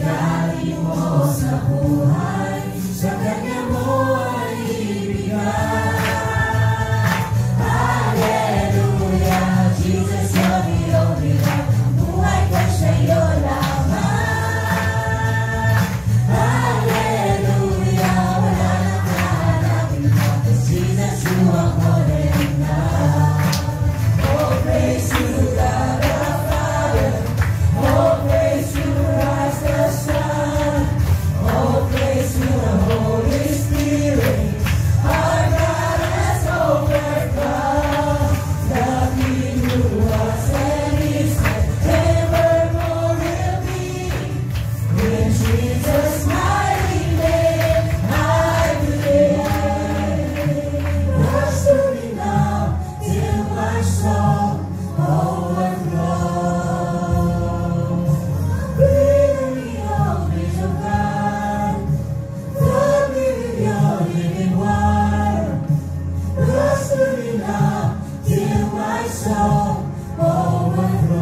Bigay mo sa buhay, sa Kanya mo ay ibigay. Hallelujah, Jesus, you're the only one. Ang buhay ko sa'yo lamang. Hallelujah, wala nang hahanapin mo, 'cause Jesus, you are more than enough. Oh, praise to God the Father. Oh, praise to Christ the Son. Oh, praise to the Holy Spirit. Our God has overcome. The King who was and is and evermore will be. In Jesus' mighty name, I believe. Bless me now till my soul overflows. Breathe me out, breeze of God. Flood me with your living water. Bless me now till my soul overflows.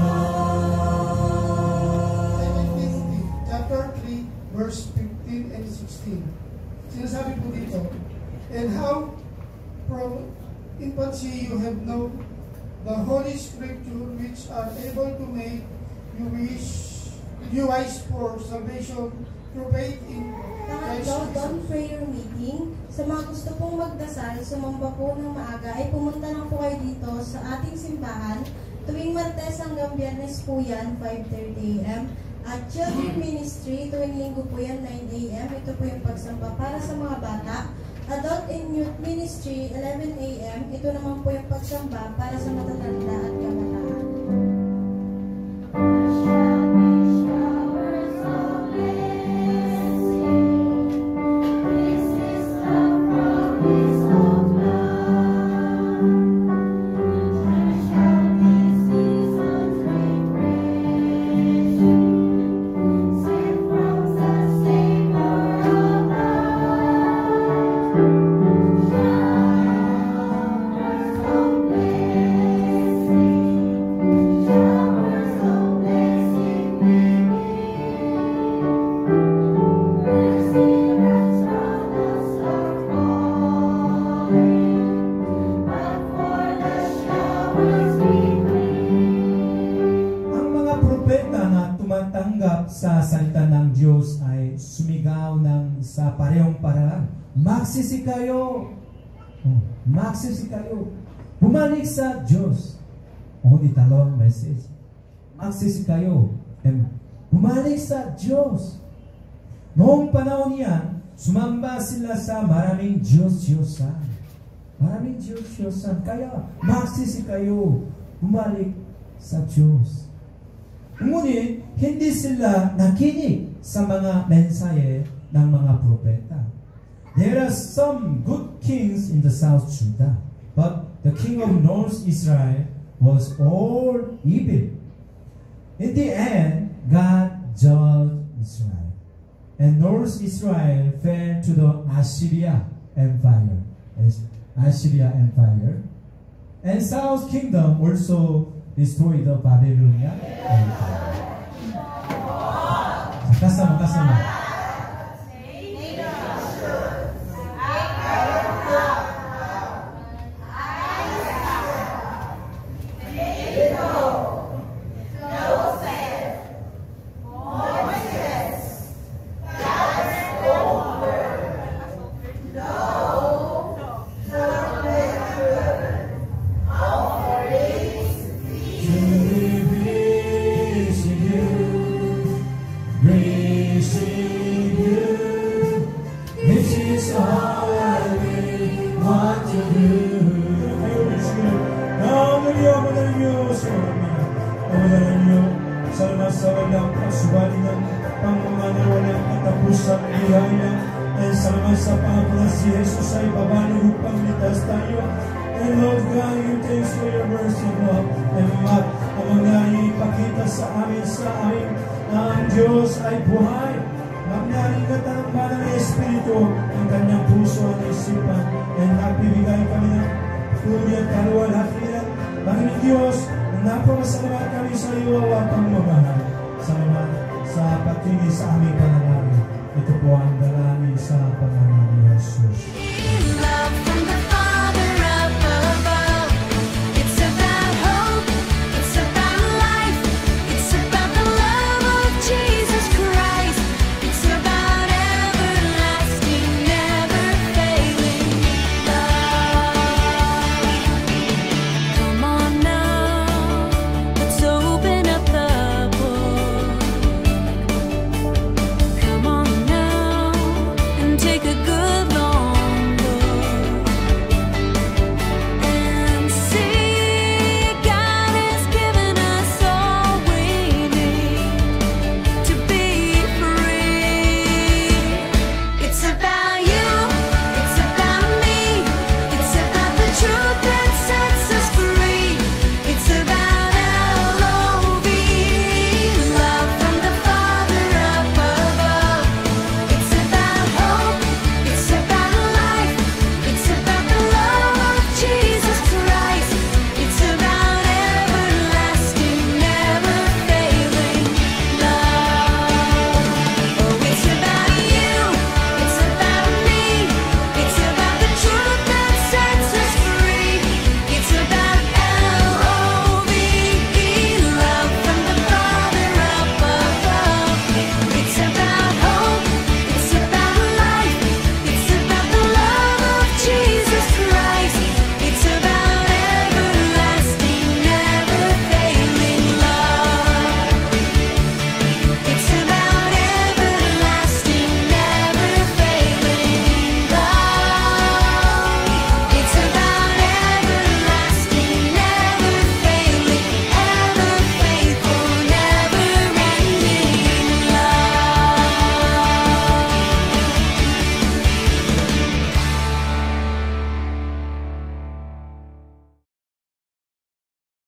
Chapter 3, verse 15 and 16. Sinasabi po dito, and how from infancy you have known the Holy Scripture, which are able to make you wise for salvation through faith in Christ Pangatlo, Jesus. dawn prayer meeting. Sa mga gusto pong magdasal, sumamba po ng maaga, ay pumunta lang po kayo dito sa ating simbahan. Tuwing Martes hanggang Biyernes po yan, 5:30 a.m. At Children Ministry, tuwing Linggo po yan, 9 a.m. Ito po yung pagsamba para sa mga bata. Adult and Youth Ministry, 11 a.m. Ito naman po yung pagsamba para sa matatanda at kabataan. Sa salita ng Diyos ay sumigaw ng sa parehong paraan. Magsisi kayo. Magsisi kayo. Bumalik sa Diyos. Only dalawang message. Magsisi kayo. And bumalik sa Diyos. Noong panahon niyan, sumamba sila sa maraming Diyos-Diyosan. Maraming Diyos-Diyosan. Kaya magsisi kayo. Bumalik sa Diyos. Ngunit, hindi sila nakinig sa mga mensahe ng mga propeta. There are some good kings in the South Judah, but the king of North Israel was all evil. In the end, God judged Israel. And North Israel fell to the Assyria Empire. And South Kingdom also destroyed the Babylonian Empire. Kasama. Sa pangakala si Jesus ay babalik upang ligtas tayo. And Lord God, you thanks for your mercy, Lord. And ang mangyari ipakita sa amin ang Diyos ay buhay. Mangyari katanggap ng Espiritu ang kanyang puso at isipan. And nagbibigay kami ng tuli at kaluwalhatian. Panginoon Diyos, napakasalamat kami sa iyo at pagmamahal. Salamat sa pagtingin sa aming panalangin. Ito po ang dalangin sa pangalan ni Jesus.